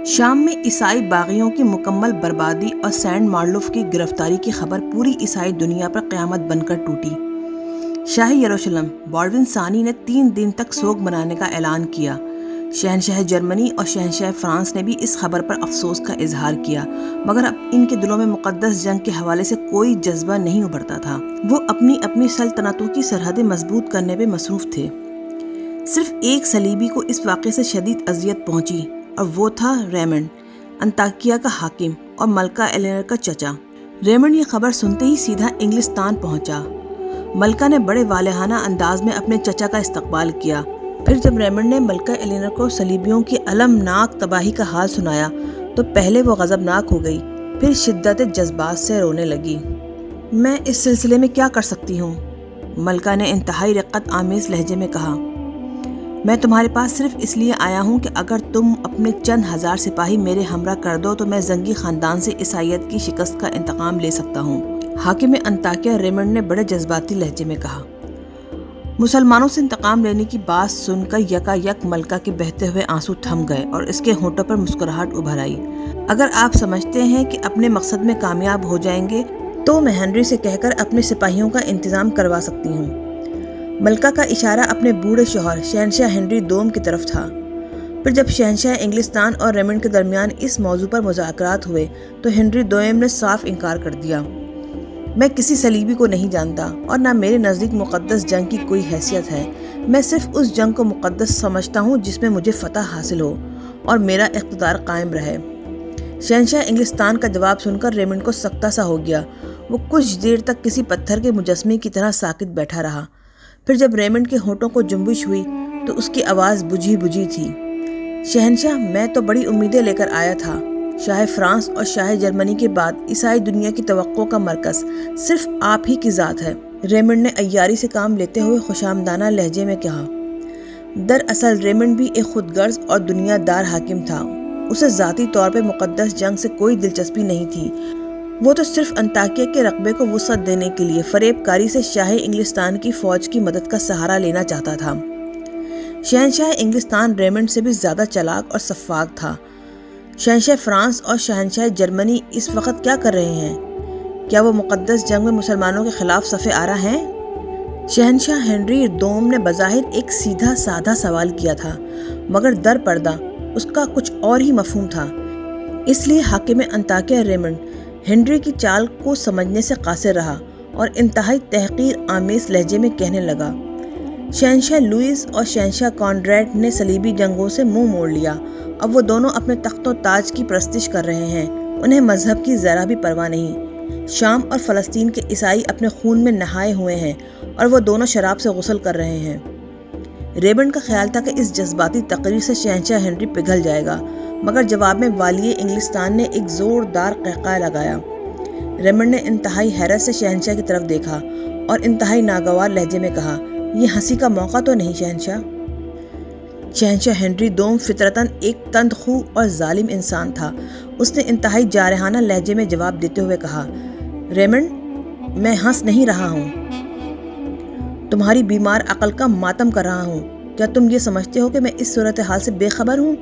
شام میں عیسائی باغیوں کی مکمل بربادی اور سینٹ مارلوف کی گرفتاری کی خبر پوری عیسائی دنیا پر قیامت بن کر ٹوٹی۔ شاہی یروشلم بالڈون ثانی نے 3 دن تک سوگ منانے کا اعلان کیا۔ شہنشاہ جرمنی اور شہنشاہ فرانس نے بھی اس خبر پر افسوس کا اظہار کیا، مگر اب ان کے دلوں میں مقدس جنگ کے حوالے سے کوئی جذبہ نہیں ابھرتا تھا۔ وہ اپنی اپنی سلطنتوں کی سرحدیں مضبوط کرنے پہ مصروف تھے۔ صرف ایک صلیبی کو اس واقعے سے شدید اذیت پہنچی، اور وہ تھا ریمنڈ، انطاکیہ کا حاکم اور ملکہ ایلینور کا چچا۔ ریمنڈ یہ خبر سنتے ہی سیدھا انگلستان پہنچا۔ ملکہ نے بڑے والہانہ انداز میں اپنے چچا کا استقبال کیا۔ پھر جب ریمنڈ نے ملکہ ایلینور کو صلیبیوں کی المناک تباہی کا حال سنایا تو پہلے وہ غضبناک ہو گئی، پھر شدت جذبات سے رونے لگی۔ میں اس سلسلے میں کیا کر سکتی ہوں؟ ملکہ نے انتہائی رقت آمیز لہجے میں کہا۔ میں تمہارے پاس صرف اس لیے آیا ہوں کہ اگر تم اپنے چند ہزار سپاہی میرے ہمراہ کر دو تو میں زنگی خاندان سے عیسائیت کی شکست کا انتقام لے سکتا ہوں، حاکم انطاکیہ ریمنڈ نے بڑے جذباتی لہجے میں کہا۔ مسلمانوں سے انتقام لینے کی بات سن کر یکا یک ملکہ کے بہتے ہوئے آنسو تھم گئے اور اس کے ہونٹوں پر مسکراہٹ ابھر آئی۔ اگر آپ سمجھتے ہیں کہ اپنے مقصد میں کامیاب ہو جائیں گے تو میں ہنری سے کہہ کر اپنے سپاہیوں کا انتظام کروا سکتی ہوں۔ ملکہ کا اشارہ اپنے بوڑھے شوہر شہنشاہ ہنری دوم کی طرف تھا۔ پھر جب شہنشاہ انگلستان اور ریمنڈ کے درمیان اس موضوع پر مذاکرات ہوئے تو ہنری دوم نے صاف انکار کر دیا۔ میں کسی صلیبی کو نہیں جانتا اور نہ میرے نزدیک مقدس جنگ کی کوئی حیثیت ہے۔ میں صرف اس جنگ کو مقدس سمجھتا ہوں جس میں مجھے فتح حاصل ہو اور میرا اقتدار قائم رہے۔ شہنشاہ انگلستان کا جواب سن کر ریمنڈ کو سکتہ سا ہو گیا۔ وہ کچھ دیر تک کسی پتھر کے مجسمے کی طرح ساکت بیٹھا رہا۔ پھر جب ریمنڈ کے ہونٹوں کو جنبش ہوئی تو اس کی آواز بجھی بجھی تھی۔ شہنشاہ، میں تو بڑی امیدیں لے کر آیا تھا۔ شاہ فرانس اور شاہ جرمنی کے بعد عیسائی دنیا کی توقع کا مرکز صرف آپ ہی کی ذات ہے۔ ریمنڈ نے عیاری سے کام لیتے ہوئے خوشامدانہ لہجے میں کہا۔ دراصل ریمنڈ بھی ایک خود غرض اور دنیا دار حاکم تھا۔ اسے ذاتی طور پہ مقدس جنگ سے کوئی دلچسپی نہیں تھی۔ وہ تو صرف انطاکیہ کے رقبے کو وسعت دینے کے لیے فریب کاری سے شاہ انگلستان کی فوج کی مدد کا سہارا لینا چاہتا تھا۔ شہنشاہ انگلستان ریمنڈ سے بھی زیادہ چالاک اور سفاک تھا۔ شہنشاہ فرانس اور شہنشاہ جرمنی اس وقت کیا کر رہے ہیں؟ کیا وہ مقدس جنگ میں مسلمانوں کے خلاف صف آرا ہیں؟ شہنشاہ ہنری دوم نے بظاہر ایک سیدھا سادہ سوال کیا تھا، مگر در پردہ اس کا کچھ اور ہی مفہوم تھا۔ اس لیے حاکم انطاکیہ ریمنڈ ہنری کی چال کو سمجھنے سے قاصر رہا اور انتہائی تحقیر آمیز لہجے میں کہنے لگا۔ شہنشاہ لوئس اور شہنشاہ کانریڈ نے صلیبی جنگوں سے منہ موڑ لیا۔ اب وہ دونوں اپنے تخت و تاج کی پرستش کر رہے ہیں۔ انہیں مذہب کی ذرا بھی پرواہ نہیں۔ شام اور فلسطین کے عیسائی اپنے خون میں نہائے ہوئے ہیں اور وہ دونوں شراب سے غسل کر رہے ہیں۔ ریمنڈ کا خیال تھا کہ اس جذباتی تقریر سے شہنشاہ ہنری پگھل جائے گا، مگر جواب میں والی انگلستان نے ایک زوردار قہقہہ لگایا۔ ریمنڈ نے انتہائی حیرت سے شہنشاہ کی طرف دیکھا اور انتہائی ناگوار لہجے میں کہا، یہ ہنسی کا موقع تو نہیں شہنشاہ؟ شہنشاہ ہنری دوم فطرتاً ایک تند خو اور ظالم انسان تھا۔ اس نے انتہائی جارحانہ لہجے میں جواب دیتے ہوئے کہا، ریمنڈ، میں ہنس نہیں رہا ہوں، تمہاری بیمار عقل کا ماتم کر رہا ہوں۔ کیا تم یہ سمجھتے ہو کہ میں اس صورتحال سے بے خبر ہوں؟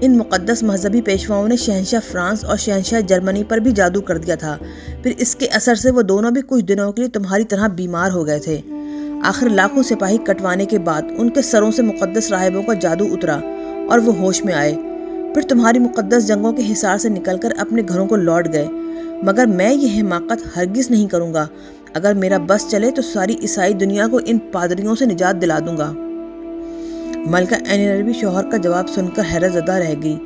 ان مقدس مذہبی پیشواؤں نے شہنشاہ فرانس اور شہنشاہ جرمنی پر بھی جادو کر دیا تھا، پھر اس کے اثر سے وہ دونوں بھی کچھ دنوں کے لیے تمہاری طرح بیمار ہو گئے تھے۔ آخر لاکھوں سپاہی کٹوانے کے بعد ان کے سروں سے مقدس راہبوں کا جادو اترا اور وہ ہوش میں آئے، پھر تمہاری مقدس جنگوں کے حصار سے نکل کر اپنے گھروں کو لوٹ گئے۔ مگر میں یہ حماقت ہرگز نہیں کروں گا۔ اگر میرا بس چلے تو ساری عیسائی دنیا کو ان پادریوں سے نجات دلا دوں گا۔ ملکہ ایلینور بھی شوہر کا جواب سن کر حیرت زدہ رہ گئی۔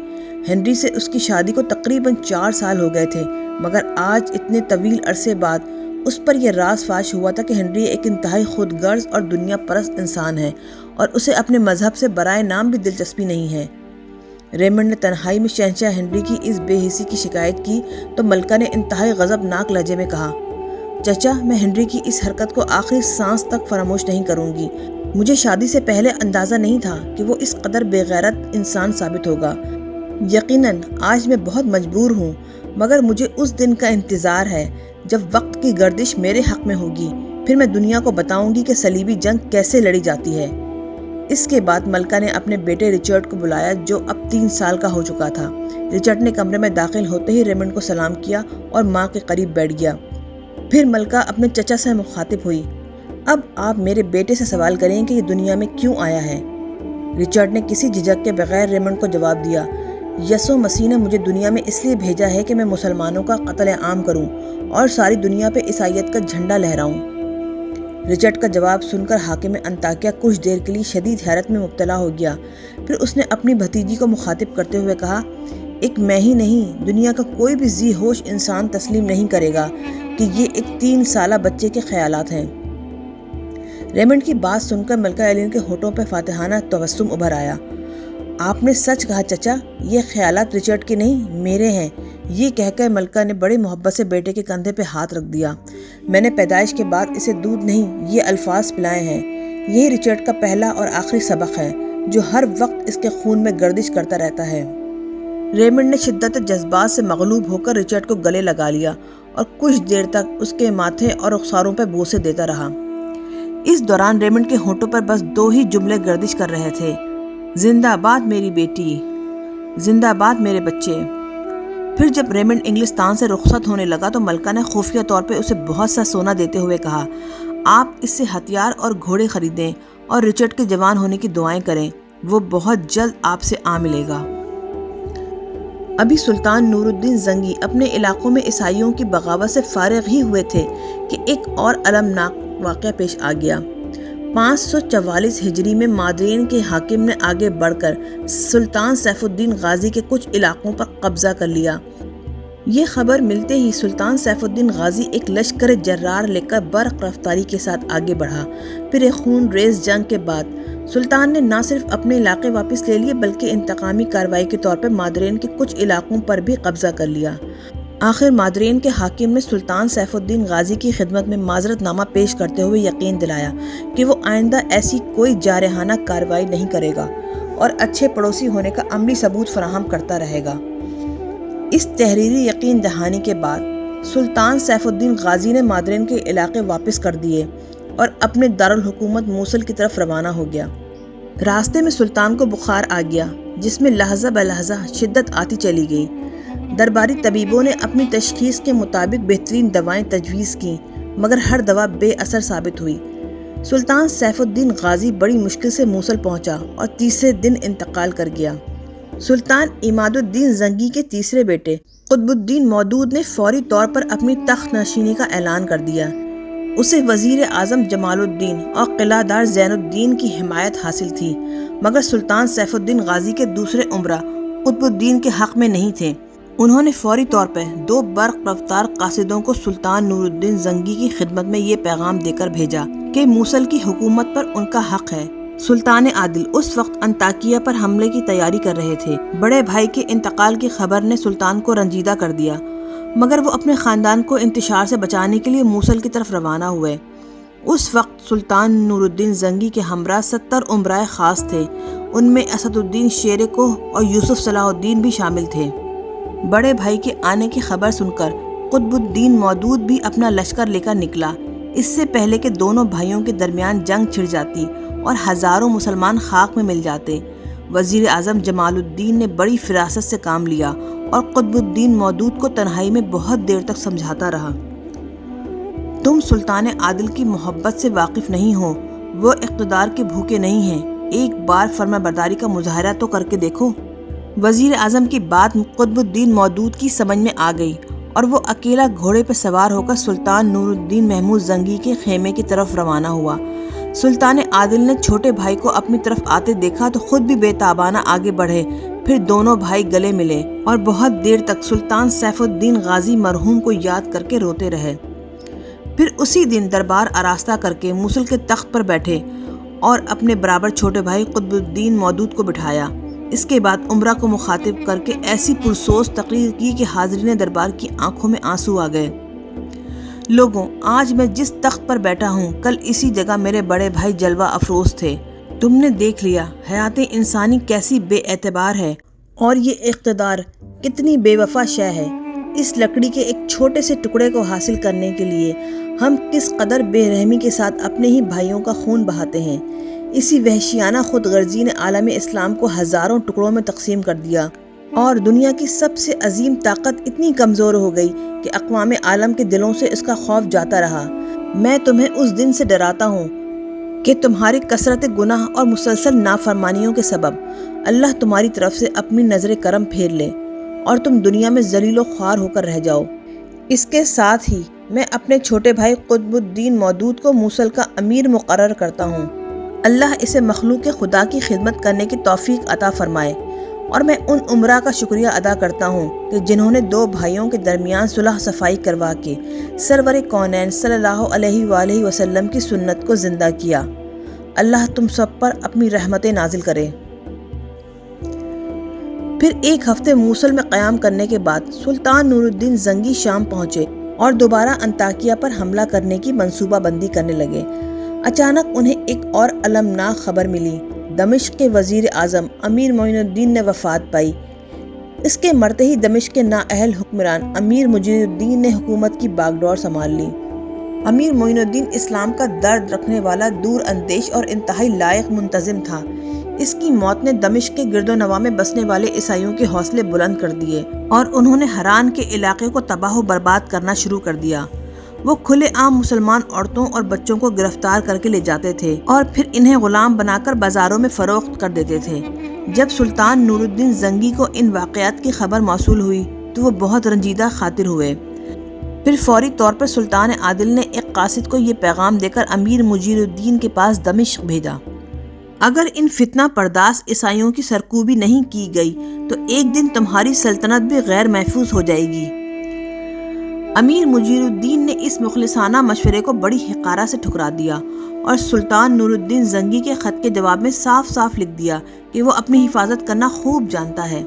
ہنری سے اس کی شادی کو تقریباً 4 سال ہو گئے تھے، مگر آج اتنے طویل عرصے بعد اس پر یہ راز فاش ہوا تھا کہ ہنری ایک انتہائی خود غرض اور دنیا پرست انسان ہے اور اسے اپنے مذہب سے برائے نام بھی دلچسپی نہیں ہے۔ ریمنڈ نے تنہائی میں شہنشاہ ہنری کی اس بے حسی کی شکایت کی تو ملکہ نے انتہائی غضبناک لہجے میں کہا، چچا، میں ہنری کی اس حرکت کو آخری سانس تک فراموش نہیں کروں گی۔ مجھے شادی سے پہلے اندازہ نہیں تھا کہ وہ اس قدر بے غیرت انسان ثابت ہوگا۔ یقیناً آج میں بہت مجبور ہوں، مگر مجھے اس دن کا انتظار ہے جب وقت کی گردش میرے حق میں ہوگی۔ پھر میں دنیا کو بتاؤں گی کہ صلیبی جنگ کیسے لڑی جاتی ہے۔ اس کے بعد ملکہ نے اپنے بیٹے رچرڈ کو بلایا جو اب 3 سال کا ہو چکا تھا۔ رچرڈ نے کمرے میں داخل ہوتے ہی ریمنڈ کو سلام کیا اور ماں کے قریب بیٹھ گیا۔ پھر ملکہ اپنے چچا سے مخاطب ہوئی، اب آپ میرے بیٹے سے سوال کریں کہ یہ دنیا میں کیوں آیا ہے؟ رچرڈ نے کسی جھجک کے بغیر ریمنڈ کو جواب دیا، یسوع مسیح نے مجھے دنیا میں اس لیے بھیجا ہے کہ میں مسلمانوں کا قتل عام کروں اور ساری دنیا پہ عیسائیت کا جھنڈا لہراؤں۔ رچرڈ کا جواب سن کر حاکم انطاکیہ کچھ دیر کے لیے شدید حیرت میں مبتلا ہو گیا۔ پھر اس نے اپنی بھتیجی کو مخاطب کرتے ہوئے کہا، ایک میں ہی نہیں، دنیا کا کوئی بھی ذی ہوش انسان تسلیم نہیں کرے گا کہ یہ ایک 3 سالہ بچے کے خیالات ہیں۔ ریمنڈ کی بات سن کر ملکہ ایلین کے ہونٹوں پہ فاتحانہ تبسم ابھر آیا۔ آپ نے سچ کہا چچا، یہ خیالات رچرڈ کے نہیں میرے ہیں۔ یہ کہہ کر ملکہ نے بڑی محبت سے بیٹے کے کندھے پہ ہاتھ رکھ دیا۔ میں نے پیدائش کے بعد اسے دودھ نہیں، یہ الفاظ پلائے ہیں۔ یہی رچرڈ کا پہلا اور آخری سبق ہے جو ہر وقت اس کے خون میں گردش کرتا رہتا ہے۔ ریمنڈ نے شدت جذبات سے مغلوب ہو کر رچرڈ کو گلے لگا لیا اور کچھ دیر تک اس کے ماتھے اور رخساروں پہ بوسے دیتا رہا۔ اس دوران ریمنڈ کے ہونٹوں پر بس 2 ہی جملے گردش کر رہے تھے، زندہ باد میری بیٹی، زندہ باد میرے بچے۔ پھر جب ریمنڈ انگلستان سے رخصت ہونے لگا تو ملکہ نے خفیہ طور پہ اسے بہت سا سونا دیتے ہوئے کہا، آپ اس سے ہتھیار اور گھوڑے خریدیں اور رچرڈ کے جوان ہونے کی دعائیں کریں، وہ بہت جلد آپ سے آ ملے گا۔ ابھی سلطان نور الدین زنگی اپنے علاقوں میں عیسائیوں کی بغاوت سے فارغ ہی ہوئے تھے کہ ایک اور المناک واقعہ پیش آ گیا۔ 544 ہجری میں مادرین کے حاکم نے آگے بڑھ کر سلطان سیف الدین غازی کے کچھ علاقوں پر قبضہ کر لیا۔ یہ خبر ملتے ہی سلطان سیف الدین غازی ایک لشکر جرار لے کر برق رفتاری کے ساتھ آگے بڑھا۔ پھر ایک خون ریز جنگ کے بعد سلطان نے نہ صرف اپنے علاقے واپس لے لیے بلکہ انتقامی کارروائی کے طور پر مادرین کے کچھ علاقوں پر بھی قبضہ کر لیا۔ آخر مادرین کے حاکم نے سلطان سیف الدین غازی کی خدمت میں معذرت نامہ پیش کرتے ہوئے یقین دلایا کہ وہ آئندہ ایسی کوئی جارحانہ کارروائی نہیں کرے گا اور اچھے پڑوسی ہونے کا عملی ثبوت فراہم کرتا رہے گا۔ اس تحریری یقین دہانی کے بعد سلطان سیف الدین غازی نے مادرین کے علاقے واپس کر دیے اور اپنے دارالحکومت موصل کی طرف روانہ ہو گیا۔ راستے میں سلطان کو بخار آ گیا جس میں لحظہ بہ لحظہ شدت آتی چلی گئی۔ درباری طبیبوں نے اپنی تشخیص کے مطابق بہترین دوائیں تجویز کیں مگر ہر دوا بے اثر ثابت ہوئی۔ سلطان سیف الدین غازی بڑی مشکل سے موصل پہنچا اور تیسرے دن انتقال کر گیا۔ سلطان عماد الدین زنگی کے تیسرے بیٹے قطب الدین مودود نے فوری طور پر اپنی تخت نشینی کا اعلان کر دیا۔ اسے وزیر اعظم جمال الدین اور قلعہ دار زین الدین کی حمایت حاصل تھی مگر سلطان سیف الدین غازی کے دوسرے امرا قطب الدین کے حق میں نہیں تھے۔ انہوں نے فوری طور پر 2 برق رفتار قاصدوں کو سلطان نور الدین زنگی کی خدمت میں یہ پیغام دے کر بھیجا کہ موصل کی حکومت پر ان کا حق ہے۔ سلطان عادل اس وقت انطاکیہ پر حملے کی تیاری کر رہے تھے۔ بڑے بھائی کے انتقال کی خبر نے سلطان کو رنجیدہ کر دیا مگر وہ اپنے خاندان کو انتشار سے بچانے کے لیے موصل کی طرف روانہ ہوئے۔ اس وقت سلطان نور الدین زنگی کے ہمراہ 70 امرائے خاص تھے، ان میں اسد الدین شیر کوہ اور یوسف صلاح الدین بھی شامل تھے۔ بڑے بھائی کے آنے کی خبر سن کر قطب الدین مودود بھی اپنا لشکر لے کر نکلا، اس سے پہلے کہ دونوں بھائیوں کے درمیان جنگ چھڑ جاتی اور ہزاروں مسلمان خاک میں مل جاتے۔ وزیر اعظم جمال الدین نے بڑی فراست سے کام لیا اور قطب الدین مودود کو تنہائی میں بہت دیر تک سمجھاتا رہا، تم سلطان عادل کی محبت سے واقف نہیں ہو، وہ اقتدار کے بھوکے نہیں ہیں، ایک بار فرما برداری کا مظاہرہ تو کر کے دیکھو۔ وزیر اعظم کی بات قطب الدین مودود کی سمجھ میں آ گئی اور وہ اکیلا گھوڑے پہ سوار ہو کر سلطان نور الدین محمود زنگی کے خیمے کی طرف روانہ ہوا۔ سلطان عادل نے چھوٹے بھائی کو اپنی طرف آتے دیکھا تو خود بھی بے تابانہ آگے بڑھے۔ پھر دونوں بھائی گلے ملے اور بہت دیر تک سلطان سیف الدین غازی مرحوم کو یاد کر کے روتے رہے۔ پھر اسی دن دربار آراستہ کر کے موصل کے تخت پر بیٹھے اور اپنے برابر چھوٹے بھائی قطب الدین مودود کو بٹھایا۔ اس کے بعد عمرہ کو مخاطب کر کے ایسی پرسوز تقریر کی کہ حاضرین دربار کی آنکھوں میں آنسو آ گئے۔ لوگوں، آج میں جس تخت پر بیٹھا ہوں کل اسی جگہ میرے بڑے بھائی جلوہ افروز تھے۔ تم نے دیکھ لیا حیات انسانی کیسی بے اعتبار ہے اور یہ اقتدار کتنی بے وفا شے ہے۔ اس لکڑی کے ایک چھوٹے سے ٹکڑے کو حاصل کرنے کے لیے ہم کس قدر بے رحمی کے ساتھ اپنے ہی بھائیوں کا خون بہاتے ہیں۔ اسی وحشیانہ خود غرضی نے عالم اسلام کو ہزاروں ٹکڑوں میں تقسیم کر دیا اور دنیا کی سب سے عظیم طاقت اتنی کمزور ہو گئی کہ اقوام عالم کے دلوں سے اس کا خوف جاتا رہا۔ میں تمہیں اس دن سے ڈراتا ہوں کہ تمہاری کثرت گناہ اور مسلسل نافرمانیوں کے سبب اللہ تمہاری طرف سے اپنی نظر کرم پھیر لے اور تم دنیا میں ذلیل و خوار ہو کر رہ جاؤ۔ اس کے ساتھ ہی میں اپنے چھوٹے بھائی قطب الدین مودود کو موصل کا امیر مقرر کرتا ہوں۔ اللہ اسے مخلوق خدا کی خدمت کرنے کی توفیق عطا فرمائے، اور میں ان امراء کا شکریہ ادا کرتا ہوں کہ جنہوں نے دو بھائیوں کے درمیان صلح صفائی کروا کے سرور کونین صلی اللہ علیہ وآلہ وسلم کی سنت کو زندہ کیا۔ اللہ تم سب پر اپنی رحمتیں نازل کرے۔ پھر ایک ہفتے موصل میں قیام کرنے کے بعد سلطان نور الدین زنگی شام پہنچے اور دوبارہ انطاکیہ پر حملہ کرنے کی منصوبہ بندی کرنے لگے۔ اچانک انہیں ایک اور المناک خبر ملی۔ دمشق کے وزیر اعظم امیر معین الدین نے وفات پائی۔ اس کے مرتے ہی دمشق کے نااہل حکمران امیر مجیر الدین نے حکومت کی باغ ڈور سنبھال لی۔ امیر معین الدین اسلام کا درد رکھنے والا، دور اندیش اور انتہائی لائق منتظم تھا۔ اس کی موت نے دمشق کے گرد و نواح میں بسنے والے عیسائیوں کے حوصلے بلند کر دیے اور انہوں نے حران کے علاقے کو تباہ و برباد کرنا شروع کر دیا۔ وہ کھلے عام مسلمان عورتوں اور بچوں کو گرفتار کر کے لے جاتے تھے اور پھر انہیں غلام بنا کر بازاروں میں فروخت کر دیتے تھے۔ جب سلطان نور الدین زنگی کو ان واقعات کی خبر موصول ہوئی تو وہ بہت رنجیدہ خاطر ہوئے۔ پھر فوری طور پر سلطان عادل نے ایک قاصد کو یہ پیغام دے کر امیر مجیر الدین کے پاس دمشق بھیجا: اگر ان فتنہ پرداس عیسائیوں کی سرکوبی نہیں کی گئی تو ایک دن تمہاری سلطنت بھی غیر محفوظ ہو جائے گی۔ امیر مجیر الدین نے اس مخلصانہ مشورے کو بڑی حقارت سے ٹھکرا دیا اور سلطان نور الدین زنگی کے خط کے جواب میں صاف صاف لکھ دیا کہ وہ اپنی حفاظت کرنا خوب جانتا ہے۔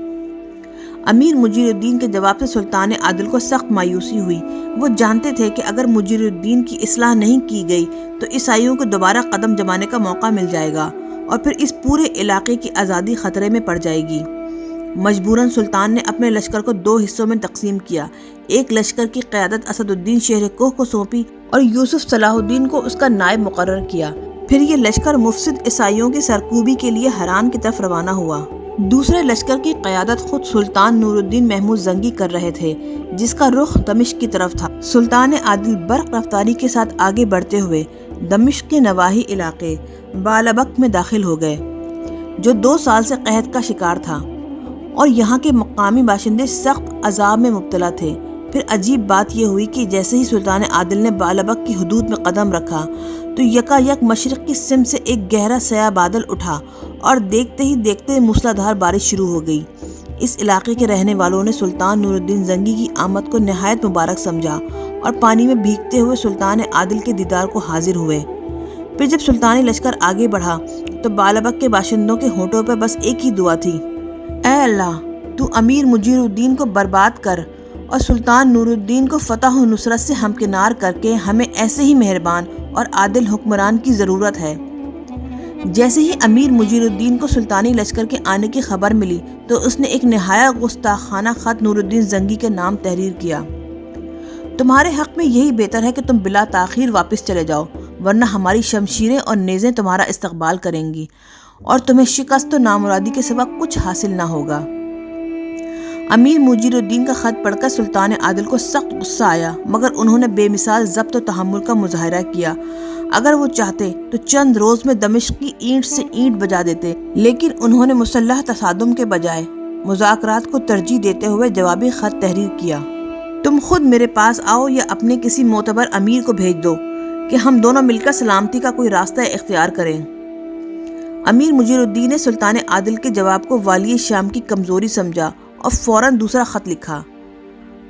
امیر مجیر الدین کے جواب سے سلطان عادل کو سخت مایوسی ہوئی۔ وہ جانتے تھے کہ اگر مجیر الدین کی اصلاح نہیں کی گئی تو عیسائیوں کو دوبارہ قدم جمانے کا موقع مل جائے گا اور پھر اس پورے علاقے کی آزادی خطرے میں پڑ جائے گی۔ مجبوراً سلطان نے اپنے لشکر کو دو حصوں میں تقسیم کیا۔ ایک لشکر کی قیادت اسد الدین شہر کوہ کو سونپی اور یوسف صلاح الدین کو اس کا نائب مقرر کیا۔ پھر یہ لشکر مفسد عیسائیوں کی سرکوبی کے لیے حران کی طرف روانہ ہوا۔ دوسرے لشکر کی قیادت خود سلطان نور الدین محمود زنگی کر رہے تھے، جس کا رخ دمشق کی طرف تھا۔ سلطان عادل برق رفتاری کے ساتھ آگے بڑھتے ہوئے دمشق کے نواحی علاقے بالابک میں داخل ہو گئے، جو 2 سال سے قحط کا شکار تھا اور یہاں کے مقامی باشندے سخت عذاب میں مبتلا تھے۔ پھر عجیب بات یہ ہوئی کہ جیسے ہی سلطان عادل نے بالابک کی حدود میں قدم رکھا تو یکا یک مشرق کی سمت سے ایک گہرا سیاہ بادل اٹھا اور دیکھتے ہی دیکھتے موسلادھار بارش شروع ہو گئی۔ اس علاقے کے رہنے والوں نے سلطان نور الدین زنگی کی آمد کو نہایت مبارک سمجھا اور پانی میں بھیگتے ہوئے سلطان عادل کے دیدار کو حاضر ہوئے۔ پھر جب سلطانی لشکر آگے بڑھا تو بالابک کے باشندوں کے ہونٹوں پر بس ایک ہی دعا تھی: اے اللہ، تو امیر مجیر الدین کو برباد کر اور سلطان نور الدین کو فتح و نصرت سے ہمکنار کر کے ہمیں ایسے ہی مہربان اور عادل حکمران کی ضرورت ہے۔ جیسے ہی امیر مجیر الدین کو سلطانی لشکر کے آنے کی خبر ملی تو اس نے ایک نہایت گستاخانہ خط نور الدین زنگی کے نام تحریر کیا: تمہارے حق میں یہی بہتر ہے کہ تم بلا تاخیر واپس چلے جاؤ، ورنہ ہماری شمشیریں اور نیزیں تمہارا استقبال کریں گی اور تمہیں شکست و نامرادی کے سوا کچھ حاصل نہ ہوگا۔ امیر مجیر الدین کا خط پڑھ کر سلطان عادل کو سخت غصہ آیا، مگر انہوں نے بے مثال ضبط و تحمل کا مظاہرہ کیا۔ اگر وہ چاہتے تو چند روز میں دمشق کی اینٹ سے اینٹ بجا دیتے، لیکن انہوں نے مسلح تصادم کے بجائے مذاکرات کو ترجیح دیتے ہوئے جوابی خط تحریر کیا: تم خود میرے پاس آؤ یا اپنے کسی معتبر امیر کو بھیج دو کہ ہم دونوں مل کر سلامتی کا کوئی راستہ اختیار کریں۔ امیر مجیر الدین نے سلطان عادل کے جواب کو والی شام کی کمزوری سمجھا اور فوراً دوسرا خط لکھا: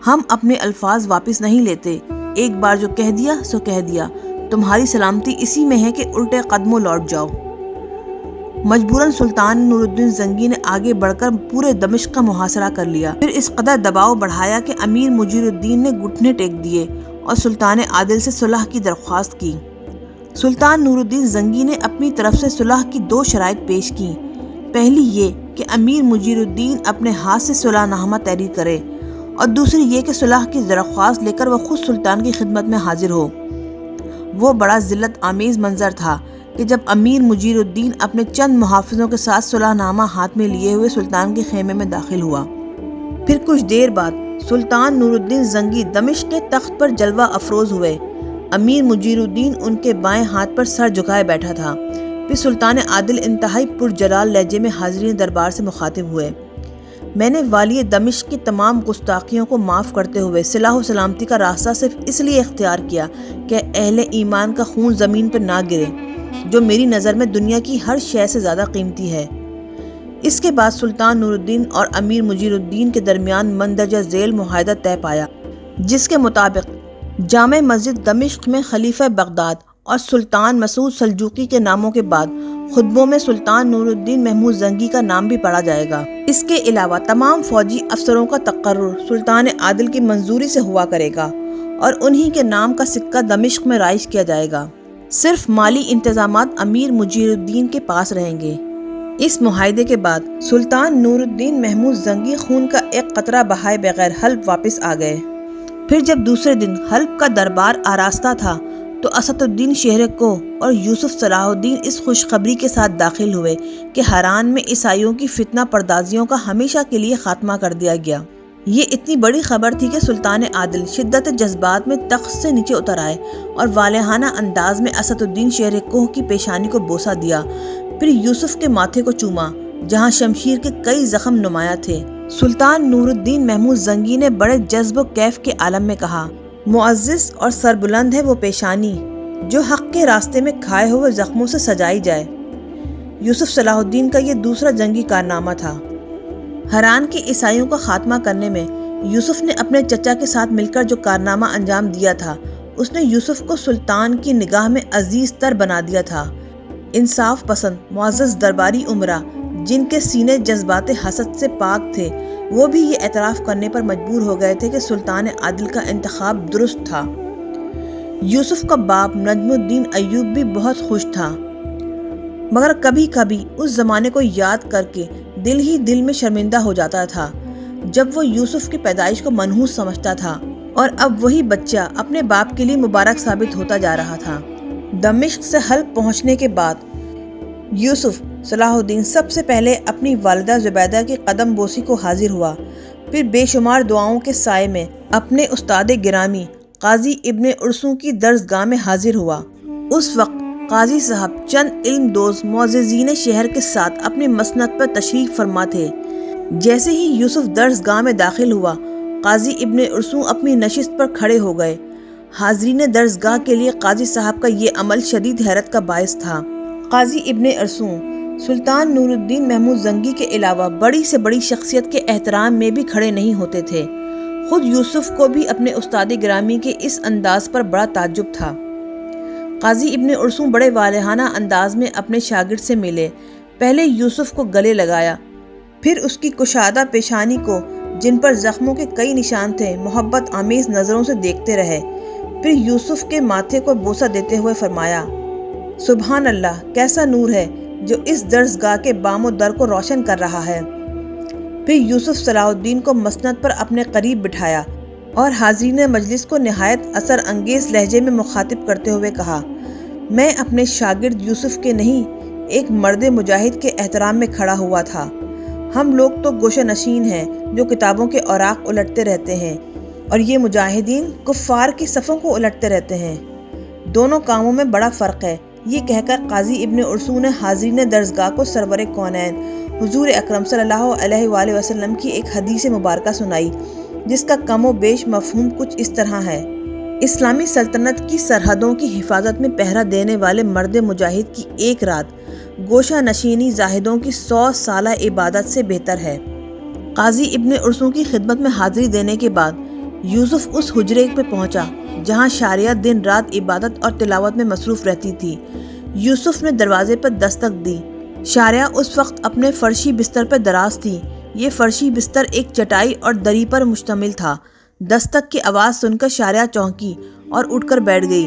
ہم اپنے الفاظ واپس نہیں لیتے، ایک بار جو کہہ دیا سو کہہ دیا، تمہاری سلامتی اسی میں ہے کہ الٹے قدموں لوٹ جاؤ۔ مجبوراً سلطان نور الدین زنگی نے آگے بڑھ کر پورے دمشق کا محاصرہ کر لیا۔ پھر اس قدر دباؤ بڑھایا کہ امیر مجیر الدین نے گھٹنے ٹیک دیے اور سلطان عادل سے صلح کی درخواست کی۔ سلطان نور الدین زنگی نے اپنی طرف سے صلح کی 2 شرائط پیش کی۔ پہلی یہ کہ امیر مجیر الدین اپنے ہاتھ سے صلح نامہ تحریر کرے اور دوسری یہ کہ صلح کی درخواست لے کر وہ خود سلطان کی خدمت میں حاضر ہو۔ وہ بڑا ذلت آمیز منظر تھا کہ جب امیر مجیر الدین اپنے چند محافظوں کے ساتھ صلح نامہ ہاتھ میں لیے ہوئے سلطان کے خیمے میں داخل ہوا۔ پھر کچھ دیر بعد سلطان نور الدین زنگی دمشق کے تخت پر جلوہ افروز ہوئے۔ امیر مجیر الدین ان کے بائیں ہاتھ پر سر جھکائے بیٹھا تھا۔ پھر سلطان عادل انتہائی پرجلال لہجے میں حاضرین دربار سے مخاطب ہوئے۔ میں نے والی دمشق کی تمام گستاخیوں کو معاف کرتے ہوئے صلاح و سلامتی کا راستہ صرف اس لیے اختیار کیا کہ اہل ایمان کا خون زمین پر نہ گرے، جو میری نظر میں دنیا کی ہر شے سے زیادہ قیمتی ہے۔ اس کے بعد سلطان نور الدین اور امیر مجیر الدین کے درمیان مندرجہ ذیل معاہدہ طے پایا، جس کے مطابق جامع مسجد دمشق میں خلیفہ بغداد اور سلطان مسعود سلجوقی کے ناموں کے بعد خطبوں میں سلطان نور الدین محمود زنگی کا نام بھی پڑھا جائے گا۔ اس کے علاوہ تمام فوجی افسروں کا تقرر سلطان عادل کی منظوری سے ہوا کرے گا اور انہی کے نام کا سکہ دمشق میں رائج کیا جائے گا۔ صرف مالی انتظامات امیر مجیر الدین کے پاس رہیں گے۔ اس معاہدے کے بعد سلطان نور الدین محمود زنگی خون کا ایک قطرہ بہائے بغیر حلب واپس آ گئے۔ پھر جب دوسرے دن حلب کا دربار آراستہ تھا تو اسد الدین شہرکو اور یوسف صلاح الدین اس خوشخبری کے ساتھ داخل ہوئے کہ حران میں عیسائیوں کی فتنہ پردازیوں کا ہمیشہ کے لیے خاتمہ کر دیا گیا۔ یہ اتنی بڑی خبر تھی کہ سلطان عادل شدت جذبات میں تخت سے نیچے اتر آئے اور والہانہ انداز میں اسد الدین شہرکو کی پیشانی کو بوسہ دیا، پھر یوسف کے ماتھے کو چوما جہاں شمشیر کے کئی زخم نمایاں تھے۔ سلطان نور الدین محمود زنگی نے بڑے جذب و کیف کے عالم میں کہا، معزز اور سربلند ہے وہ پیشانی جو حق کے راستے میں کھائے ہوئے زخموں سے سجائی جائے۔ یوسف صلاح الدین کا یہ دوسرا جنگی کارنامہ تھا۔ حران کے عیسائیوں کا خاتمہ کرنے میں یوسف نے اپنے چچا کے ساتھ مل کر جو کارنامہ انجام دیا تھا، اس نے یوسف کو سلطان کی نگاہ میں عزیز تر بنا دیا تھا۔ انصاف پسند معزز درباری امرا جن کے سینے جذبات حسد سے پاک تھے، وہ بھی یہ اعتراف کرنے پر مجبور ہو گئے تھے کہ سلطان عادل کا انتخاب درست تھا۔ یوسف کا باپ نجم الدین ایوب بھی بہت خوش تھا، مگر کبھی کبھی اس زمانے کو یاد کر کے دل ہی دل میں شرمندہ ہو جاتا تھا جب وہ یوسف کی پیدائش کو منحوس سمجھتا تھا اور اب وہی بچہ اپنے باپ کے لیے مبارک ثابت ہوتا جا رہا تھا۔ دمشق سے حلب پہنچنے کے بعد یوسف صلاح الدین سب سے پہلے اپنی والدہ زبیدہ کی قدم بوسی کو حاضر ہوا، پھر بے شمار دعاؤں کے سائے میں اپنے استاد گرامی قاضی ابن ارسوں کی درسگاہ میں حاضر ہوا۔ اس وقت قاضی صاحب چند علم دوز معززین شہر کے ساتھ اپنی مسند پر تشریف فرما تھے۔ جیسے ہی یوسف درسگاہ میں داخل ہوا، قاضی ابن ارسوں اپنی نشست پر کھڑے ہو گئے۔ حاضرین درسگاہ کے لیے قاضی صاحب کا یہ عمل شدید حیرت کا باعث تھا۔ قاضی ابن ارسوں سلطان نور الدین محمود زنگی کے علاوہ بڑی سے بڑی شخصیت کے احترام میں بھی کھڑے نہیں ہوتے تھے۔ خود یوسف کو بھی اپنے استاد گرامی کے اس انداز پر بڑا تعجب تھا۔ قاضی ابن ارسوں بڑے والہانہ انداز میں اپنے شاگرد سے ملے، پہلے یوسف کو گلے لگایا، پھر اس کی کشادہ پیشانی کو جن پر زخموں کے کئی نشان تھے محبت آمیز نظروں سے دیکھتے رہے، پھر یوسف کے ماتھے کو بوسہ دیتے ہوئے فرمایا، سبحان اللہ، کیسا نور ہے جو اس درسگاہ کے بام و در کو روشن کر رہا ہے۔ پھر یوسف صلاح الدین کو مسند پر اپنے قریب بٹھایا اور حاضرین مجلس کو نہایت اثر انگیز لہجے میں مخاطب کرتے ہوئے کہا، میں اپنے شاگرد یوسف کے نہیں، ایک مرد مجاہد کے احترام میں کھڑا ہوا تھا۔ ہم لوگ تو گوشہ نشین ہیں جو کتابوں کے اوراق الٹتے رہتے ہیں، اور یہ مجاہدین کفار کی صفوں کو الٹتے رہتے ہیں۔ دونوں کاموں میں بڑا فرق ہے۔ یہ کہہ کر قاضی ابن ارسوں نے حاضرین درسگاہ کو سرور کونین حضور اکرم صلی اللہ علیہ وآلہ وسلم کی ایک حدیث مبارکہ سنائی، جس کا کم و بیش مفہوم کچھ اس طرح ہے، اسلامی سلطنت کی سرحدوں کی حفاظت میں پہرا دینے والے مرد مجاہد کی ایک رات گوشہ نشینی زاہدوں کی 100 سالہ عبادت سے بہتر ہے۔ قاضی ابن ارسوں کی خدمت میں حاضری دینے کے بعد یوسف اس حجرے پہ پہنچا جہاں شاریہ دن رات عبادت اور تلاوت میں مصروف رہتی تھی۔ یوسف نے دروازے پر دستک دی۔ شاریہ اس وقت اپنے فرشی بستر پر دراز تھی۔ یہ فرشی بستر ایک چٹائی اور دری پر مشتمل تھا۔ دستک کی آواز سن کر شاریہ چونکی اور اٹھ کر بیٹھ گئی۔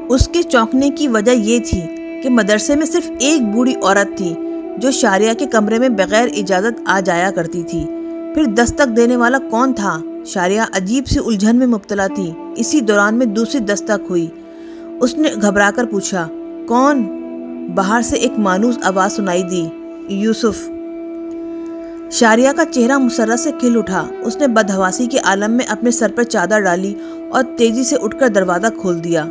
اس کے چونکنے کی وجہ یہ تھی کہ مدرسے میں صرف ایک بوڑھی عورت تھی جو شاریہ کے کمرے میں بغیر اجازت آ جایا کرتی تھی۔ پھر دستک دینے والا کون تھا؟ شاریہ عجیب سی الجھن میں مبتلا تھی۔ اسی دوران میں دوسری دستک ہوئی۔ اس نے گھبرا کر پوچھا، کون؟ باہر سے ایک مانوس آواز سنائی دی، یوسف۔ شاریہ کا چہرہ مسرت سے کھل اٹھا۔ اس نے بدحواسی کے عالم میں اپنے سر پر چادر ڈالی اور تیزی سے اٹھ کر دروازہ کھول دیا۔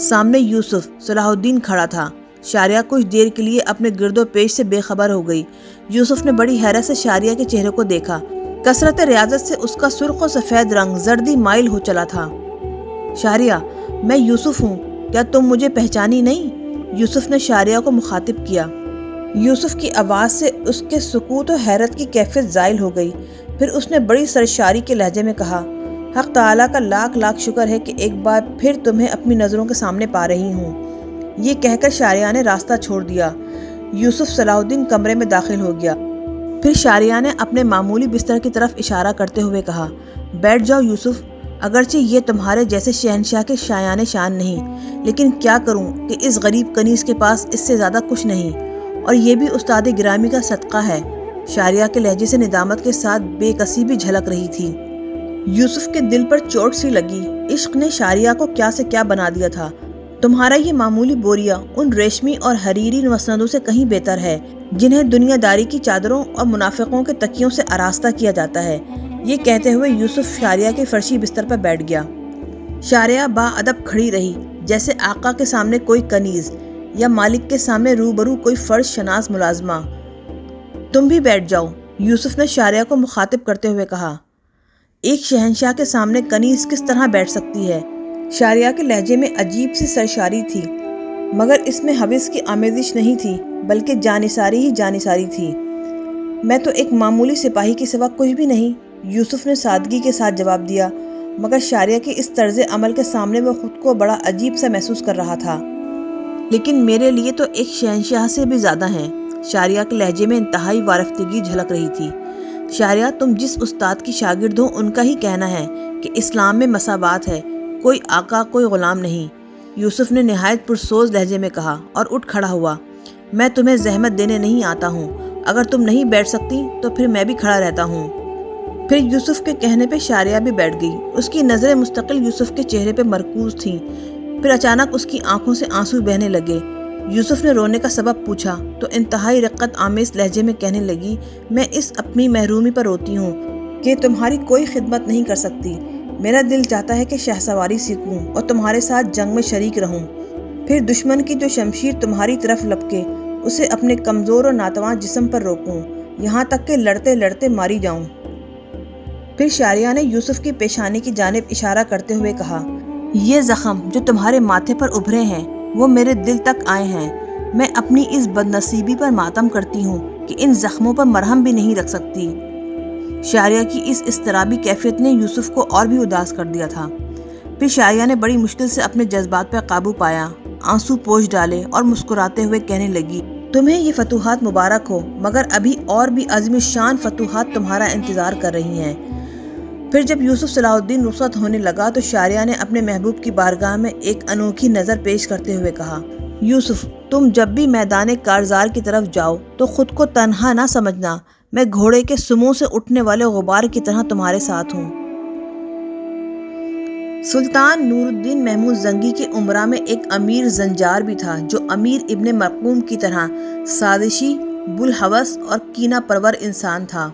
سامنے یوسف صلاح الدین کھڑا تھا۔ شاریہ کچھ دیر کے لیے اپنے گرد و پیش سے بے خبر ہو گئی۔ یوسف نے بڑی حیرت سے شاریہ کے چہرے کو دیکھا۔ کثرت ریاضت سے اس کا سرخ و سفید رنگ زردی مائل ہو چلا تھا۔ شاریہ، میں یوسف ہوں، کیا تم مجھے پہچانی نہیں؟ یوسف نے شاریہ کو مخاطب کیا۔ یوسف کی آواز سے اس کے سکوت و حیرت کی کیفیت زائل ہو گئی۔ پھر اس نے بڑی سرشاری کے لہجے میں کہا، حق تعالیٰ کا لاکھ لاکھ شکر ہے کہ ایک بار پھر تمہیں اپنی نظروں کے سامنے پا رہی ہوں۔ یہ کہہ کر شاریہ نے راستہ چھوڑ دیا۔ یوسف صلاح الدین کمرے میں داخل ہو گیا۔ پھر شاریہ نے اپنے معمولی بستر کی طرف اشارہ کرتے ہوئے کہا، بیٹھ جاؤ یوسف، اگرچہ یہ تمہارے جیسے شہنشاہ کے شایان شان نہیں، لیکن کیا کروں کہ اس غریب کنیز کے پاس اس سے زیادہ کچھ نہیں، اور یہ بھی استاد گرامی کا صدقہ ہے۔ شاریہ کے لہجے سے ندامت کے ساتھ بے کسی بھی جھلک رہی تھی۔ یوسف کے دل پر چوٹ سی لگی۔ عشق نے شاریہ کو کیا سے کیا بنا دیا تھا۔ تمہارا یہ معمولی بوریا ان ریشمی اور حریری مسندوں سے کہیں بہتر ہے جنہیں دنیا داری کی چادروں اور منافقوں کے تکیوں سے آراستہ کیا جاتا ہے۔ یہ کہتے ہوئے یوسف شاریہ کے فرشی بستر پر بیٹھ گیا۔ شاریہ با ادب کھڑی رہی، جیسے آقا کے سامنے کوئی کنیز یا مالک کے سامنے روبرو کوئی فرض شناس ملازمہ۔ تم بھی بیٹھ جاؤ، یوسف نے شاریہ کو مخاطب کرتے ہوئے کہا۔ ایک شہنشاہ کے سامنے کنیز کس طرح بیٹھ سکتی ہے؟ شاریہ کے لہجے میں عجیب سی سرشاری تھی، مگر اس میں حوث کی آمیزش نہیں تھی، بلکہ جانثاری ہی جانثاری تھی۔ میں تو ایک معمولی سپاہی کے سوا کچھ بھی نہیں، یوسف نے سادگی کے ساتھ جواب دیا، مگر شاریہ کے اس طرز عمل کے سامنے وہ خود کو بڑا عجیب سا محسوس کر رہا تھا۔ لیکن میرے لیے تو ایک شہنشاہ سے بھی زیادہ ہیں۔ شاریہ کے لہجے میں انتہائی وارفتگی جھلک رہی تھی۔ شاریہ، تم جس استاد کی شاگرد ہو ان کا ہی کہنا ہے کہ اسلام میں مساوات ہے، کوئی آقا کوئی غلام نہیں، یوسف نے نہایت پرسوز لہجے میں کہا اور اٹھ کھڑا ہوا۔ میں تمہیں زحمت دینے نہیں آتا ہوں، اگر تم نہیں بیٹھ سکتی تو پھر میں بھی کھڑا رہتا ہوں۔ پھر یوسف کے کہنے پہ شاریہ بھی بیٹھ گئی۔ اس کی نظریں مستقل یوسف کے چہرے پہ مرکوز تھیں۔ پھر اچانک اس کی آنکھوں سے آنسو بہنے لگے۔ یوسف نے رونے کا سبب پوچھا تو انتہائی رقت آمیز لہجے میں کہنے لگی، میں اس اپنی محرومی پر روتی ہوں کہ تمہاری کوئی خدمت نہیں کر سکتی۔ میرا دل چاہتا ہے کہ شہسواری سیکھوں اور تمہارے ساتھ جنگ میں شریک رہوں، پھر دشمن کی جو شمشیر تمہاری طرف لپکے اسے اپنے کمزور اور ناتواں جسم پر روکوں، یہاں تک کہ لڑتے لڑتے ماری جاؤں۔ پھر شاریہ نے یوسف کی پیشانی کی جانب اشارہ کرتے ہوئے کہا، یہ زخم جو تمہارے ماتھے پر ابھرے ہیں وہ میرے دل تک آئے ہیں۔ میں اپنی اس بدنصیبی پر ماتم کرتی ہوں کہ ان زخموں پر مرہم بھی نہیں رکھ سکتی۔ شاریہ کی اس اضطرابی کیفیت نے یوسف کو اور بھی اداس کر دیا تھا۔ پھر شاریہ نے بڑی مشکل سے اپنے جذبات پر قابو پایا، آنسو پوچھ ڈالے اور مسکراتے ہوئے کہنے لگی، تمہیں یہ فتوحات مبارک ہو، مگر ابھی اور بھی عظیم الشان فتوحات تمہارا انتظار کر رہی ہیں۔ پھر جب یوسف صلاح الدین رخصت ہونے لگا تو شاریہ نے اپنے محبوب کی بارگاہ میں ایک انوکھی نظر پیش کرتے ہوئے کہا، یوسف، تم جب بھی میدان کارزار کی طرف جاؤ تو خود کو تنہا نہ سمجھنا، میں گھوڑے کے سموں سے اٹھنے والے غبار کی طرح تمہارے ساتھ ہوں۔ سلطان نور الدین محمود زنگی کے امراء میں ایک امیر زنجار بھی تھا جو امیر ابن مرقوم کی طرح سازشی، بلحوث اور کینہ پرور انسان تھا۔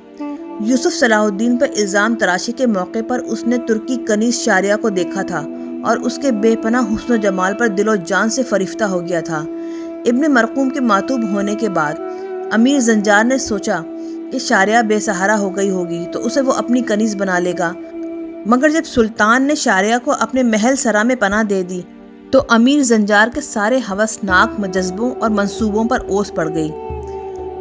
یوسف صلاح الدین پر الزام تراشی کے موقع پر اس نے ترکی کنیز شاریہ کو دیکھا تھا اور اس کے بے پناہ حسن و جمال پر دل و جان سے فریفتہ ہو گیا تھا۔ ابن مرقوم کے ماتوب ہونے کے بعد امیر زنجار نے سوچا کہ شاریہ بے سہارا ہو گئی ہوگی تو اسے وہ اپنی کنیز بنا لے گا، مگر جب سلطان نے شاریہ کو اپنے محل سرا میں پناہ دے دی تو امیر زنجار کے سارے ہوسناک جذبوں اور منصوبوں پر اوس پڑ گئی۔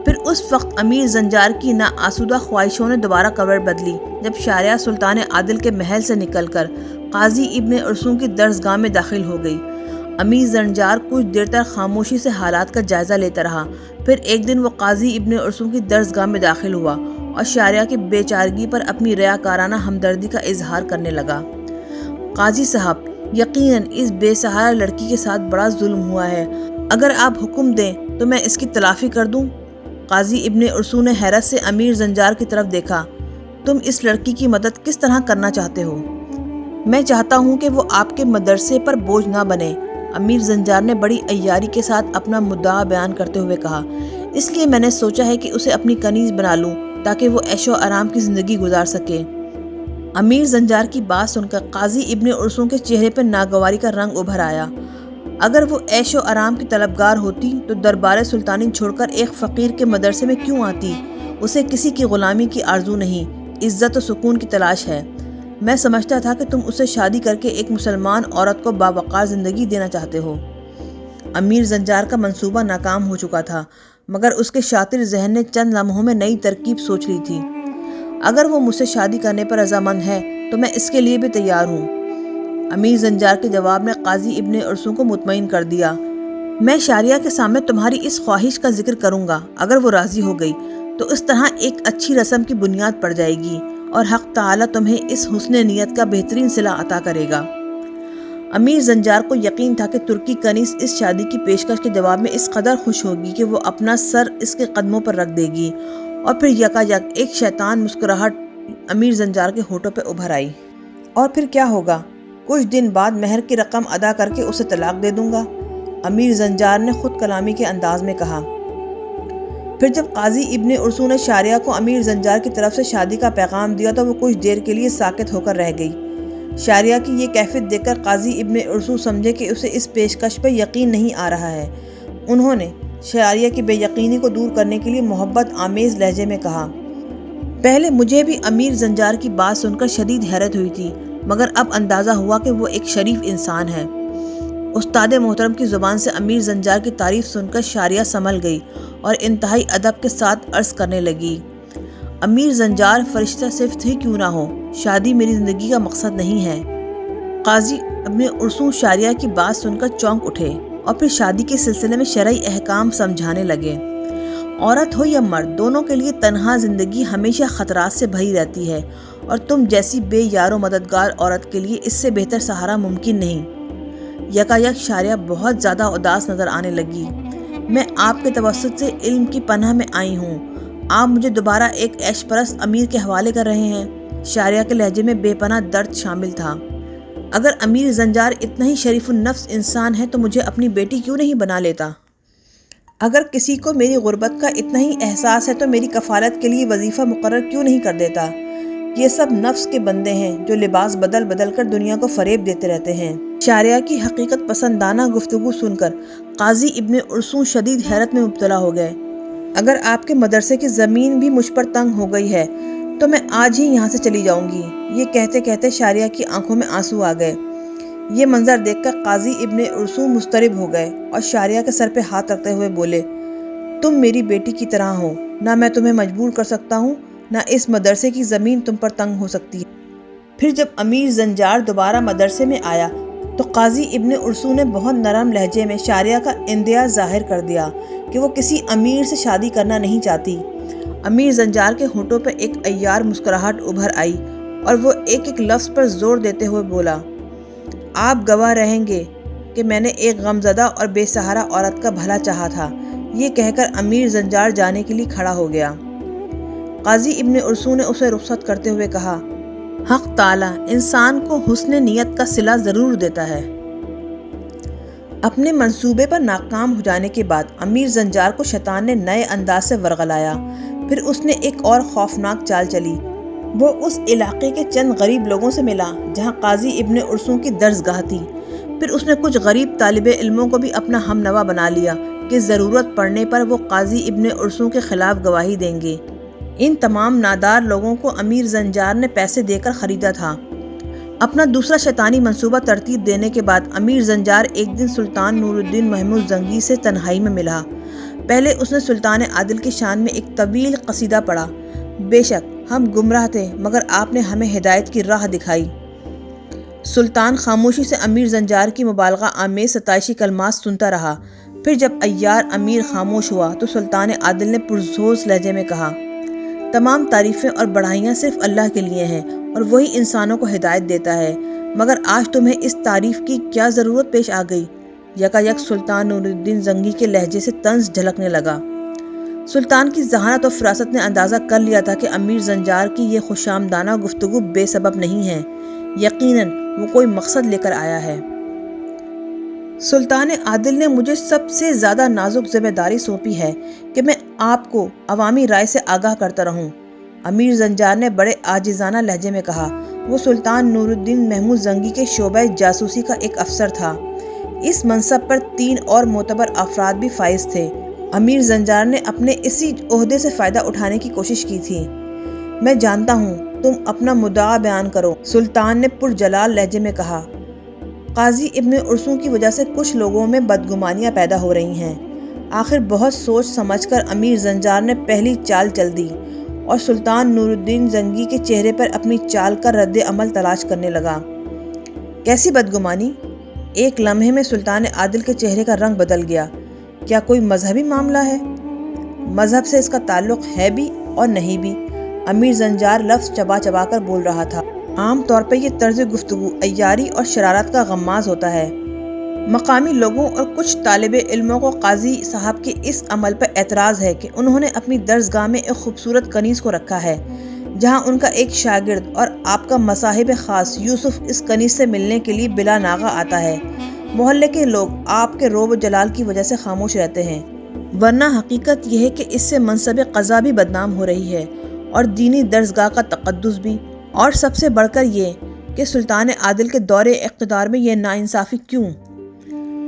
پھر اس وقت امیر زنجار کی ناآسودہ خواہشوں نے دوبارہ کروٹ بدلی جب شاریہ سلطان عادل کے محل سے نکل کر قاضی ابن ارسطو کی درسگاہ میں داخل ہو گئی۔ امیر زنجار کچھ دیر تک خاموشی سے حالات کا جائزہ لیتا رہا۔ پھر ایک دن وہ قاضی ابن ارسطو کی درسگاہ میں داخل ہوا اور شاریہ کی بے چارگی پر اپنی ریاکارانہ ہمدردی کا اظہار کرنے لگا۔ قاضی صاحب، یقیناً اس بے سہارا لڑکی کے ساتھ بڑا ظلم ہوا ہے، اگر آپ حکم دیں تو میں اس کی تلافی کر دوں۔ قاضی ابن ارسطو نے حیرت سے امیر زنجار کی طرف دیکھا، تم اس لڑکی کی مدد کس طرح کرنا چاہتے ہو؟ میں چاہتا ہوں کہ وہ آپ کے مدرسے پر بوجھ نہ بنے، امیر زنجار نے بڑی عیاری کے ساتھ اپنا مدعا بیان کرتے ہوئے کہا، اس لیے میں نے سوچا ہے کہ اسے اپنی کنیز بنا لوں تاکہ وہ عیش و آرام کی زندگی گزار سکے۔ امیر زنجار کی بات سن کر قاضی ابن ارسطو کے چہرے پر ناگواری کا رنگ ابھر آیا۔ اگر وہ عیش و آرام کی طلبگار ہوتی تو دربار سلطانی چھوڑ کر ایک فقیر کے مدرسے میں کیوں آتی؟ اسے کسی کی غلامی کی آرزو نہیں، عزت و سکون کی تلاش ہے۔ میں سمجھتا تھا کہ تم اسے شادی کر کے ایک مسلمان عورت کو باوقار زندگی دینا چاہتے ہو۔ امیر زنجار کا منصوبہ ناکام ہو چکا تھا، مگر اس کے شاطر ذہن نے چند لمحوں میں نئی ترکیب سوچ لی تھی۔ اگر وہ مجھ سے شادی کرنے پر رضامند ہے تو میں اس کے لیے بھی تیار ہوں۔ امیر زنجار کے جواب نے قاضی ابن ارسطو کو مطمئن کر دیا۔ میں شاریہ کے سامنے تمہاری اس خواہش کا ذکر کروں گا۔ اگر وہ راضی ہو گئی تو اس طرح ایک اچھی رسم کی بنیاد پڑ جائے گی اور حق تعالیٰ تمہیں اس حسن نیت کا بہترین صلہ عطا کرے گا۔ امیر زنجار کو یقین تھا کہ ترکی کنیز اس شادی کی پیشکش کے جواب میں اس قدر خوش ہوگی کہ وہ اپنا سر اس کے قدموں پر رکھ دے گی، اور پھر یکا یک ایک شیطان مسکراہٹ امیر زنجار کے ہونٹوں پہ ابھر آئی۔ اور پھر کیا ہوگا؟ کچھ دن بعد مہر کی رقم ادا کر کے اسے طلاق دے دوں گا، امیر زنجار نے خود کلامی کے انداز میں کہا۔ پھر جب قاضی ابن ارسطو نے شاریہ کو امیر زنجار کی طرف سے شادی کا پیغام دیا تو وہ کچھ دیر کے لیے ساکت ہو کر رہ گئی۔ شاریہ کی یہ کیفیت دیکھ کر قاضی ابن ارسطو سمجھے کہ اسے اس پیشکش پہ یقین نہیں آ رہا ہے۔ انہوں نے شاریہ کی بے یقینی کو دور کرنے کے لیے محبت آمیز لہجے میں کہا، پہلے مجھے بھی امیر زنجار کی بات سن کر شدید حیرت ہوئی تھی، مگر اب اندازہ ہوا کہ وہ ایک شریف انسان ہے۔ استاد محترم کی زبان سے امیر زنجار کی تعریف سن کر شاریہ سنبھل گئی اور انتہائی ادب کے ساتھ عرض کرنے لگی، امیر زنجار فرشتہ صفت ہی کیوں نہ ہو، شادی میری زندگی کا مقصد نہیں ہے۔ قاضی ابن ارسطو شاریہ کی بات سن کر چونک اٹھے اور پھر شادی کے سلسلے میں شرعی احکام سمجھانے لگے۔ عورت ہو یا مرد، دونوں کے لیے تنہا زندگی ہمیشہ خطرات سے بھری رہتی ہے، اور تم جیسی بے یار و مددگار عورت کے لیے اس سے بہتر سہارا ممکن نہیں۔ یکا یک شاریہ بہت زیادہ اداس نظر آنے لگی۔ میں آپ کے توسط سے علم کی پناہ میں آئی ہوں، آپ مجھے دوبارہ ایک عیش پرست امیر کے حوالے کر رہے ہیں۔ شاریہ کے لہجے میں بے پناہ درد شامل تھا۔ اگر امیر زنجار اتنا ہی شریف النفس انسان ہے تو مجھے اپنی بیٹی کیوں نہیں بنا لیتا؟ اگر کسی کو میری غربت کا اتنا ہی احساس ہے تو میری کفالت کے لیے وظیفہ مقرر کیوں نہیں کر دیتا؟ یہ سب نفس کے بندے ہیں جو لباس بدل بدل کر دنیا کو فریب دیتے رہتے ہیں۔ شاریہ کی حقیقت پسندانہ گفتگو سن کر قاضی ابن ارسطو شدید حیرت میں مبتلا ہو گئے۔ اگر آپ کے مدرسے کی زمین بھی مجھ پر تنگ ہو گئی ہے تو میں آج ہی یہاں سے چلی جاؤں گی۔ یہ کہتے کہتے شاریہ کی آنکھوں میں آنسو آ گئے۔ یہ منظر دیکھ کر قاضی ابن ارسطو مضطرب ہو گئے اور شاریہ کے سر پہ ہاتھ رکھتے ہوئے بولے، تم میری بیٹی کی طرح ہو، نہ میں تمہیں مجبور کر سکتا ہوں، نہ اس مدرسے کی زمین تم پر تنگ ہو سکتی ہے۔ پھر جب امیر زنجار دوبارہ مدرسے میں آیا تو قاضی ابن ارسطو نے بہت نرم لہجے میں شاریہ کا اندیہ ظاہر کر دیا کہ وہ کسی امیر سے شادی کرنا نہیں چاہتی۔ امیر زنجار کے ہونٹوں پر ایک عیار مسکراہٹ ابھر آئی اور وہ ایک ایک لفظ پر زور دیتے ہوئے بولا، آپ گواہ رہیں گے کہ میں نے ایک غمزدہ اور بے سہارا عورت کا بھلا چاہا تھا۔ یہ کہہ کر امیر زنجار جانے کے لیے کھڑا ہو گیا۔ قاضی ابن ارسطو نے اسے رخصت کرتے ہوئے کہا، حق تعالیٰ انسان کو حسن نیت کا صلہ ضرور دیتا ہے۔ اپنے منصوبے پر ناکام ہو جانے کے بعد امیر زنجار کو شیطان نے نئے انداز سے ورغلایا۔ پھر اس نے ایک اور خوفناک چال چلی۔ وہ اس علاقے کے چند غریب لوگوں سے ملا جہاں قاضی ابن ارسطو کی درسگاہ تھی۔ پھر اس نے کچھ غریب طالب علموں کو بھی اپنا ہم نوا بنا لیا کہ ضرورت پڑنے پر وہ قاضی ابن ارسطو کے خلاف گواہی دیں گے۔ ان تمام نادار لوگوں کو امیر زنجار نے پیسے دے کر خریدا تھا۔ اپنا دوسرا شیطانی منصوبہ ترتیب دینے کے بعد امیر زنجار ایک دن سلطان نور الدین محمود زنگی سے تنہائی میں ملا۔ پہلے اس نے سلطان عادل کی شان میں ایک طویل قصیدہ پڑھا۔ بے شک ہم گمراہ تھے مگر آپ نے ہمیں ہدایت کی راہ دکھائی۔ سلطان خاموشی سے امیر زنجار کی مبالغہ آمیز ستائشی کلمات سنتا رہا۔ پھر جب عیار امیر خاموش ہوا تو سلطان عادل نے پرجوش لہجے میں کہا، تمام تعریفیں اور بڑھائیاں صرف اللہ کے لیے ہیں اور وہی انسانوں کو ہدایت دیتا ہے، مگر آج تمہیں اس تعریف کی کیا ضرورت پیش آ گئی؟ یکا یک سلطان نور الدین زنگی کے لہجے سے طنز جھلکنے لگا۔ سلطان کی ذہانت اور فراست نے اندازہ کر لیا تھا کہ امیر زنجار کی یہ خوشامدانہ گفتگو بے سبب نہیں ہے، یقیناً وہ کوئی مقصد لے کر آیا ہے۔ سلطان عادل نے مجھے سب سے زیادہ نازک ذمہ داری سونپی ہے کہ میں آپ کو عوامی رائے سے آگاہ کرتا رہوں۔ امیر زنجار نے بڑے عاجزانہ لہجے میں کہا۔ وہ سلطان نور الدین محمود زنگی کے شعبہ جاسوسی کا ایک افسر تھا۔ اس منصب پر 3 اور معتبر افراد بھی فائز تھے۔ امیر زنجار نے اپنے اسی عہدے سے فائدہ اٹھانے کی کوشش کی تھی۔ میں جانتا ہوں، تم اپنا مدعا بیان کرو، سلطان نے پرجلال لہجے میں کہا۔ قاضی ابن ارسوں کی وجہ سے کچھ لوگوں میں بدگمانیاں پیدا ہو رہی ہیں۔ آخر بہت سوچ سمجھ کر امیر زنجار نے پہلی چال چل دی اور سلطان نور الدین زنگی کے چہرے پر اپنی چال کا رد عمل تلاش کرنے لگا۔ کیسی بدگمانی؟ ایک لمحے میں سلطان عادل کے چہرے کا رنگ بدل گیا۔ کیا کوئی مذہبی معاملہ ہے؟ مذہب سے اس کا تعلق ہے بھی اور نہیں بھی۔ امیر زنجار لفظ چبا چبا کر بول رہا تھا۔ عام طور پر یہ طرز گفتگو عیاری اور شرارت کا غماز ہوتا ہے۔ مقامی لوگوں اور کچھ طالب علموں کو قاضی صاحب کے اس عمل پر اعتراض ہے کہ انہوں نے اپنی درسگاہ میں ایک خوبصورت کنیز کو رکھا ہے، جہاں ان کا ایک شاگرد اور آپ کا مصاحب خاص یوسف اس کنیز سے ملنے کے لیے بلا ناغہ آتا ہے۔ محلے کے لوگ آپ کے روب و جلال کی وجہ سے خاموش رہتے ہیں، ورنہ حقیقت یہ ہے کہ اس سے منصب قضا بھی بدنام ہو رہی ہے اور دینی درسگاہ کا تقدس بھی، اور سب سے بڑھ کر یہ کہ سلطان عادل کے دور اقتدار میں یہ ناانصافی کیوں؟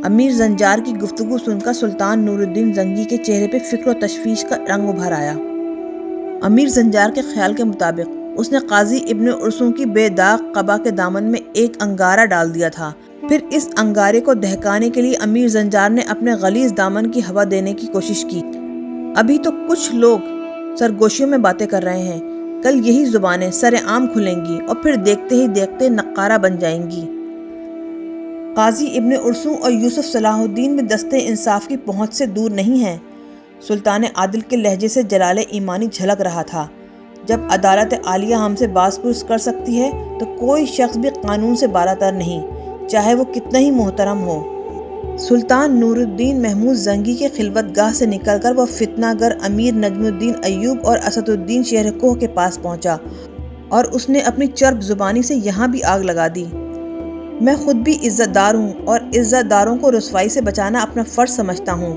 امیر زنجار کی گفتگو سن کر سلطان نور الدین زنگی کے چہرے پہ فکر و تشویش کا رنگ ابھر آیا۔ امیر زنجار کے خیال کے مطابق اس نے قاضی ابن ارسوں کی بے داغ قبا کے دامن میں ایک انگارہ ڈال دیا تھا۔ پھر اس انگارے کو دہکانے کے لیے امیر زنجار نے اپنے غلیظ دامن کی ہوا دینے کی کوشش کی۔ ابھی تو کچھ لوگ سرگوشیوں میں باتیں کر رہے ہیں، کل یہی زبانیں سر عام کھلیں گی اور پھر دیکھتے ہی دیکھتے نقارہ بن جائیں گی۔ قاضی ابن ارسوں اور یوسف صلاح الدین میں دست انصاف کی پہنچ سے دور نہیں ہیں۔ سلطان عادل کے لہجے سے جلال ایمانی جھلک رہا تھا۔ جب عدالت عالیہ ہم سے باز پرس کر سکتی ہے تو کوئی شخص بھی قانون سے بالاتر نہیں، چاہے وہ کتنا ہی محترم ہو۔ سلطان نور الدین محمود زنگی کے خلوت گاہ سے نکل کر وہ فتنہ گر امیر نجم الدین ایوب اور اسد الدین شہر کوہ کے پاس پہنچا اور اس نے اپنی چرب زبانی سے یہاں بھی آگ لگا دی۔ میں خود بھی عزت دار ہوں اور عزت داروں کو رسوائی سے بچانا اپنا فرض سمجھتا ہوں۔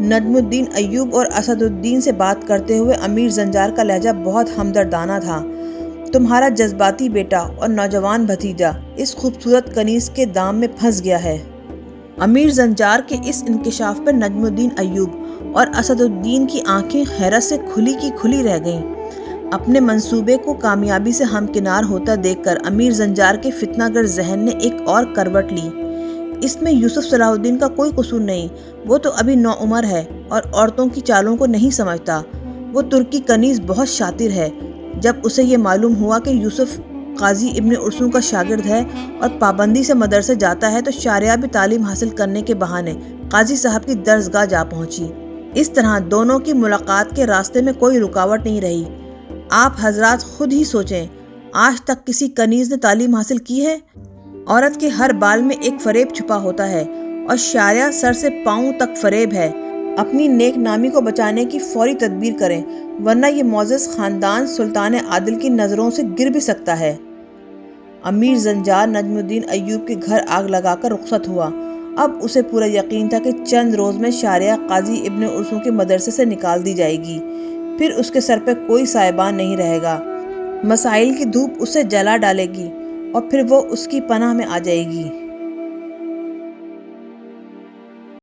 نجم الدین ایوب اور اسد الدین سے بات کرتے ہوئے امیر زنجار کا لہجہ بہت ہمدردانہ تھا۔ تمہارا جذباتی بیٹا اور نوجوان بھتیجا اس خوبصورت کنیز کے دام میں پھنس گیا ہے۔ امیر زنجار کے اس انکشاف پر نجم الدین ایوب اور اسد الدین کی آنکھیں حیرت سے کھلی کی کھلی رہ گئیں۔ اپنے منصوبے کو کامیابی سے ہمکنار ہوتا دیکھ کر امیر زنجار کے فتنہ گر ذہن نے ایک اور کروٹ لی۔ اس میں یوسف صلاح الدین کا کوئی قصور نہیں، وہ تو ابھی نوعمر ہے اور عورتوں کی چالوں کو نہیں سمجھتا۔ وہ ترکی کنیز بہت شاطر ہے۔ جب اسے یہ معلوم ہوا کہ یوسف قاضی ابن ارسوں کا شاگرد ہے اور پابندی سے مدرسے جاتا ہے تو شارعہ بھی تعلیم حاصل کرنے کے بہانے قاضی صاحب کی درسگاہ جا پہنچی۔ اس طرح دونوں کی ملاقات کے راستے میں کوئی رکاوٹ نہیں رہی۔ آپ حضرات خود ہی سوچیں، آج تک کسی کنیز نے تعلیم حاصل کی ہے؟ عورت کے ہر بال میں ایک فریب چھپا ہوتا ہے اور شارعہ سر سے پاؤں تک فریب ہے۔ اپنی نیک نامی کو بچانے کی فوری تدبیر کریں، ورنہ یہ معزز خاندان سلطان عادل کی نظروں سے گر بھی سکتا ہے۔ امیر زنجار نجم الدین ایوب کے گھر آگ لگا کر رخصت ہوا۔ اب اسے پورا یقین تھا کہ چند روز میں شارعہ قاضی ابن ارسوں کے مدرسے سے نکال دی جائے گی، پھر اس کے سر پہ کوئی سائبان نہیں رہے گا۔ مسائل کی دھوپ اسے جلا ڈالے گی اور پھر وہ اس کی پناہ میں آ جائے گی۔